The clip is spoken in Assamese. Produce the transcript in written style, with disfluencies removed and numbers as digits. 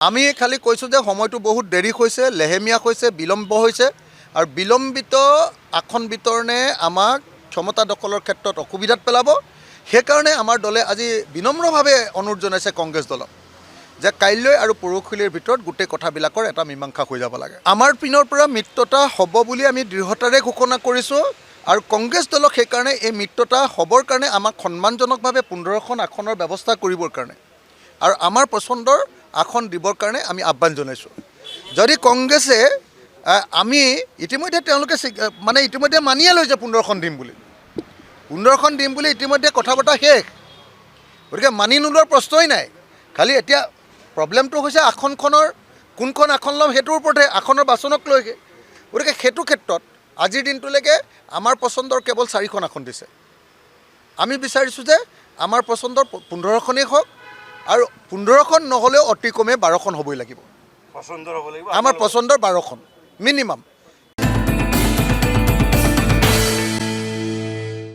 আমি খালি কৈছোঁ যে সময়টো বহুত দেৰি হৈছে, লেহেমীয়া হৈছে, বিলম্ব হৈছে আৰু বিলম্বিত আসন বিতৰণে আমাক ক্ষমতা দখলৰ ক্ষেত্ৰত অসুবিধাত পেলাব। সেইকাৰণে আমাৰ দলে আজি বিনম্ৰভাৱে অনুৰোধ জনাইছে কংগ্ৰেছ দলক যে কাইলৈ আৰু পৰহিলৈৰ ভিতৰত গোটেই কথাবিলাকৰ এটা মীমাংসা হৈ যাব লাগে। আমাৰ পিনৰ পৰা মিত্ৰতা হ'ব বুলি আমি দৃঢ়তাৰে ঘোষণা কৰিছোঁ আৰু কংগ্ৰেছ দলক সেইকাৰণে এই মিত্ৰতা হ'বৰ কাৰণে আমাক সন্মানজনকভাৱে 15খন আসনৰ ব্যৱস্থা কৰিবৰ কাৰণে আৰু আমাৰ পচন্দৰ আসন দিবৰ কাৰণে আমি আহ্বান জনাইছোঁ। যদি কংগ্ৰেছে আমি ইতিমধ্যে তেওঁলোকে ইতিমধ্যে মানিয়ে লৈছে 15খন দিম বুলি, 15খন দিম বুলি ইতিমধ্যে কথা বতৰা শেষ। গতিকে মানি নোলোৱাৰ প্ৰশ্নই নাই। খালি এতিয়া প্ৰব্লেমটো হৈছে আসনখনৰ কোনখন আসন ল'ম সেইটোৰ ওপৰতহে, আসনৰ বাচনক লৈকে। গতিকে সেইটো ক্ষেত্ৰত আজিৰ দিনটোলৈকে আমাৰ পচন্দৰ কেৱল 4খন আসন দিছে। আমি বিচাৰিছোঁ যে আমাৰ পচন্দৰ 15খনেই হওক আৰু 15খন নহ'লেও অতি কমে 12খন হ'বই লাগিব। আমাৰ পচন্দৰ 12খন মিনিমাম।